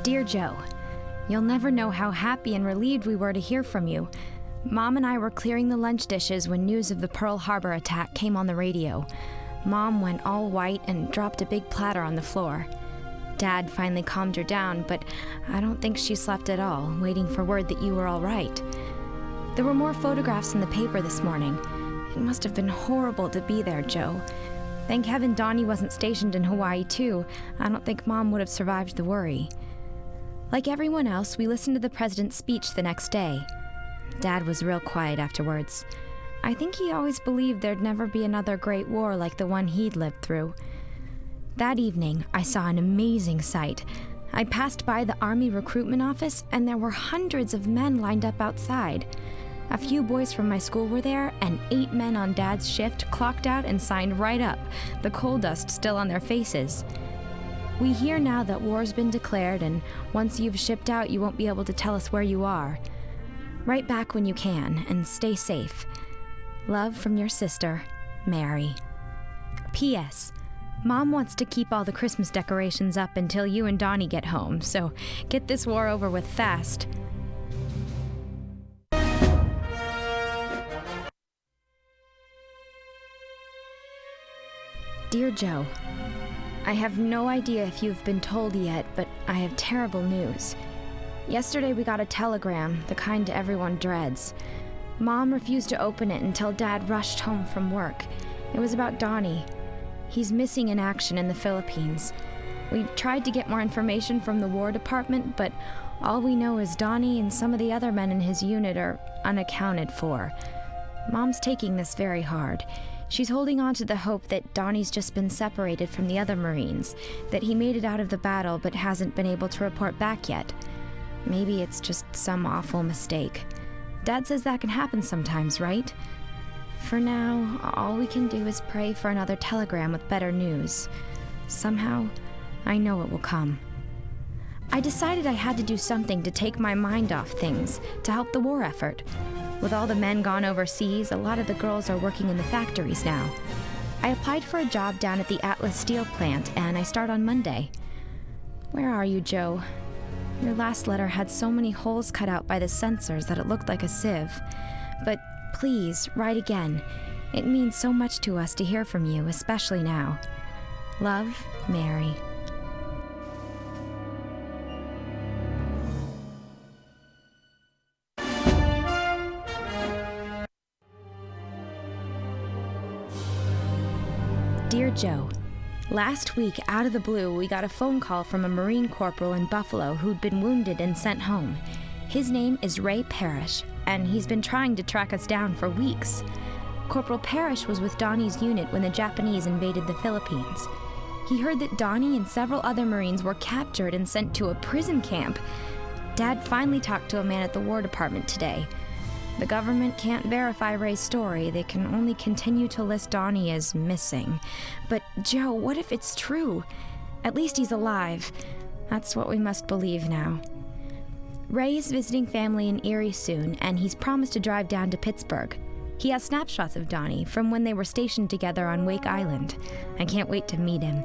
Dear Joe, you'll never know how happy and relieved we were to hear from you. Mom and I were clearing the lunch dishes when news of the Pearl Harbor attack came on the radio. Mom went all white and dropped a big platter on the floor. Dad finally calmed her down, but I don't think she slept at all, waiting for word that you were all right. There were more photographs in the paper this morning. It must have been horrible to be there, Joe. Thank heaven Donnie wasn't stationed in Hawaii, too. I don't think Mom would have survived the worry. Like everyone else, we listened to the president's speech the next day. Dad was real quiet afterwards. I think he always believed there'd never be another great war like the one he'd lived through. That evening, I saw an amazing sight. I passed by the Army recruitment office, and there were hundreds of men lined up outside. A few boys from my school were there, and 8 men on Dad's shift clocked out and signed right up, the coal dust still on their faces. We hear now that war's been declared, and once you've shipped out, you won't be able to tell us where you are. Write back when you can, and stay safe. Love from your sister, Mary. P.S. Mom wants to keep all the Christmas decorations up until you and Donnie get home, so get this war over with fast. Dear Joe, I have no idea if you've been told yet, but I have terrible news. Yesterday we got a telegram, the kind everyone dreads. Mom refused to open it until Dad rushed home from work. It was about Donnie. He's missing in action in the Philippines. We've tried to get more information from the War Department, but all we know is Donnie and some of the other men in his unit are unaccounted for. Mom's taking this very hard. She's holding on to the hope that Donnie's just been separated from the other Marines, that he made it out of the battle but hasn't been able to report back yet. Maybe it's just some awful mistake. Dad says that can happen sometimes, right? For now, all we can do is pray for another telegram with better news. Somehow, I know it will come. I decided I had to do something to take my mind off things, to help the war effort. With all the men gone overseas, a lot of the girls are working in the factories now. I applied for a job down at the Atlas Steel plant, and I start on Monday. Where are you, Joe? Your last letter had so many holes cut out by the censors that it looked like a sieve. But please, write again. It means so much to us to hear from you, especially now. Love, Mary. Dear Joe, last week, out of the blue, we got a phone call from a Marine corporal in Buffalo who'd been wounded and sent home. His name is Ray Parrish, and he's been trying to track us down for weeks. Corporal Parrish was with Donnie's unit when the Japanese invaded the Philippines. He heard that Donnie and several other Marines were captured and sent to a prison camp. Dad finally talked to a man at the War Department today. The government can't verify Ray's story. They can only continue to list Donnie as missing. But, Joe, what if it's true? At least he's alive. That's what we must believe now. Ray is visiting family in Erie soon, and he's promised to drive down to Pittsburgh. He has snapshots of Donnie from when they were stationed together on Wake Island. I can't wait to meet him.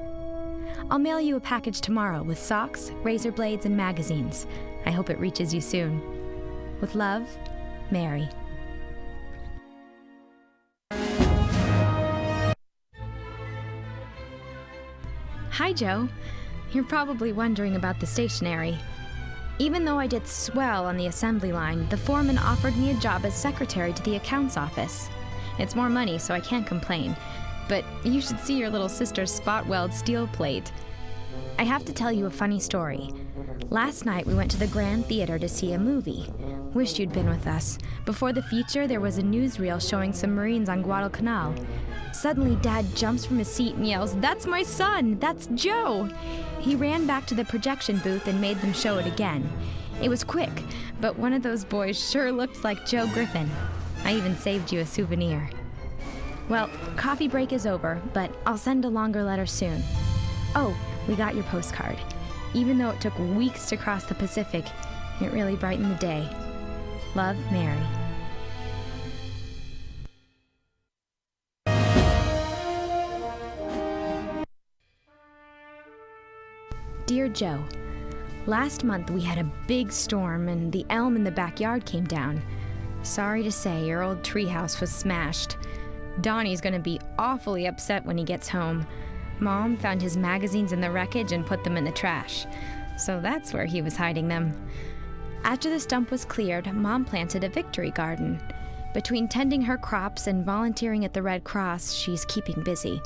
I'll mail you a package tomorrow with socks, razor blades, and magazines. I hope it reaches you soon. With love, Mary. Hi, Joe. You're probably wondering about the stationery. Even though I did swell on the assembly line, the foreman offered me a job as secretary to the accounts office. It's more money, so I can't complain. But you should see your little sister's spot weld steel plate. I have to tell you a funny story. Last night we went to the Grand Theater to see a movie. Wished you'd been with us. Before the feature, there was a newsreel showing some Marines on Guadalcanal. Suddenly, Dad jumps from his seat and yells, "That's my son! That's Joe!" He ran back to the projection booth and made them show it again. It was quick, but one of those boys sure looked like Joe Griffin. I even saved you a souvenir. Well, coffee break is over, but I'll send a longer letter soon. Oh, we got your postcard. Even though it took weeks to cross the Pacific, it really brightened the day. Love, Mary. Dear Joe, Last month we had a big storm and the elm in the backyard came down. Sorry to say, your old treehouse was smashed. Donnie's gonna be awfully upset when he gets home. Mom found his magazines in the wreckage and put them in the trash. So that's where he was hiding them. After the stump was cleared, Mom planted a victory garden. Between tending her crops and volunteering at the Red Cross, she's keeping busy.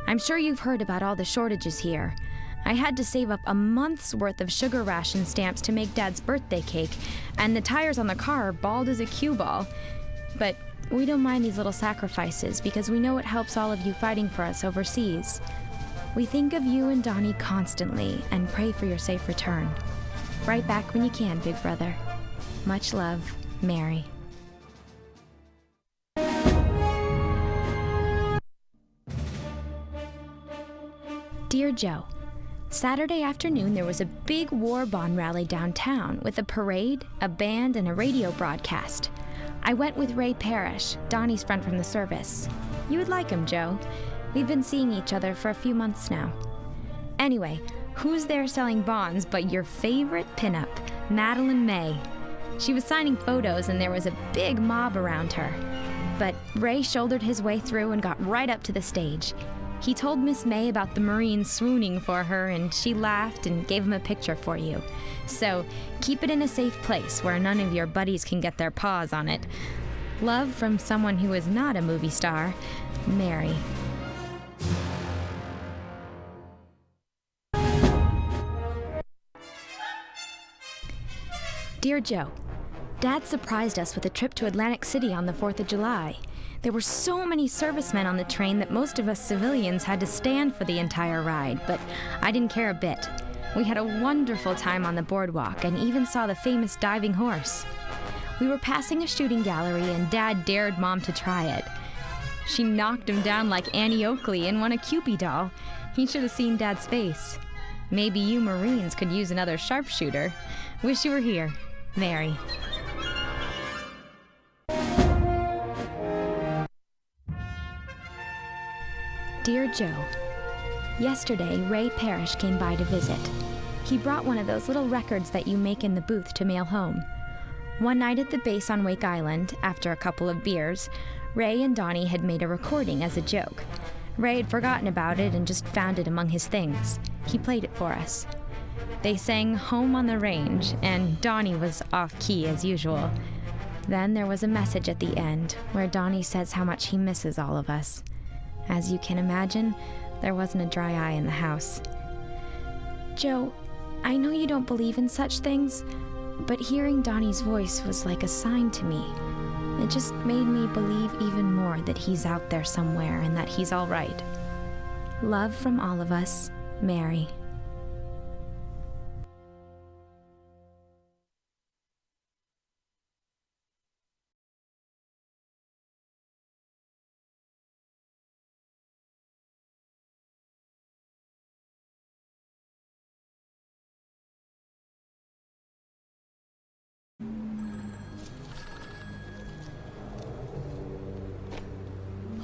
I'm sure you've heard about all the shortages here. I had to save up a month's worth of sugar ration stamps to make Dad's birthday cake, and the tires on the car are bald as a cue ball. But we don't mind these little sacrifices because we know it helps all of you fighting for us overseas. We think of you and Donnie constantly and pray for your safe return. Write back when you can, big brother. Much love, Mary. Dear Joe, Saturday afternoon there was a big war bond rally downtown with a parade, a band, and a radio broadcast. I went with Ray Parrish, Donnie's friend from the service. You would like him, Joe. We've been seeing each other for a few months now. Anyway, who's there selling bonds but your favorite pinup, Madeline May? She was signing photos and there was a big mob around her. But Ray shouldered his way through and got right up to the stage. He told Miss May about the Marines swooning for her, and she laughed and gave him a picture for you. So, keep it in a safe place where none of your buddies can get their paws on it. Love from someone who is not a movie star, Mary. Dear Joe, Dad surprised us with a trip to Atlantic City on the 4th of July. There were so many servicemen on the train that most of us civilians had to stand for the entire ride, but I didn't care a bit. We had a wonderful time on the boardwalk and even saw the famous diving horse. We were passing a shooting gallery and Dad dared Mom to try it. She knocked him down like Annie Oakley and won a Cupid doll. He should have seen Dad's face. Maybe you Marines could use another sharpshooter. Wish you were here. Mary. Dear Joe, yesterday Ray Parrish came by to visit. He brought one of those little records that you make in the booth to mail home. One night at the base on Wake Island, after a couple of beers, Ray and Donnie had made a recording as a joke. Ray had forgotten about it and just found it among his things. He played it for us. They sang Home on the Range, and Donnie was off-key as usual. Then there was a message at the end, where Donnie says how much he misses all of us. As you can imagine, there wasn't a dry eye in the house. Joe, I know you don't believe in such things, but hearing Donnie's voice was like a sign to me. It just made me believe even more that he's out there somewhere and that he's all right. Love from all of us, Mary.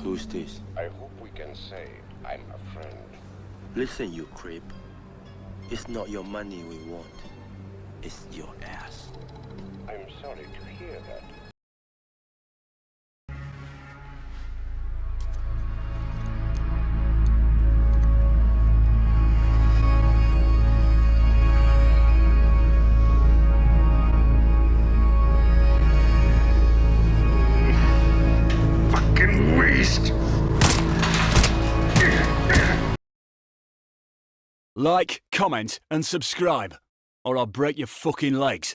Who's this? I hope we can say I'm a friend. Listen, you creep. It's not your money we want. It's your ass. I'm sorry to hear that. Like, comment, and subscribe, or I'll break your fucking legs.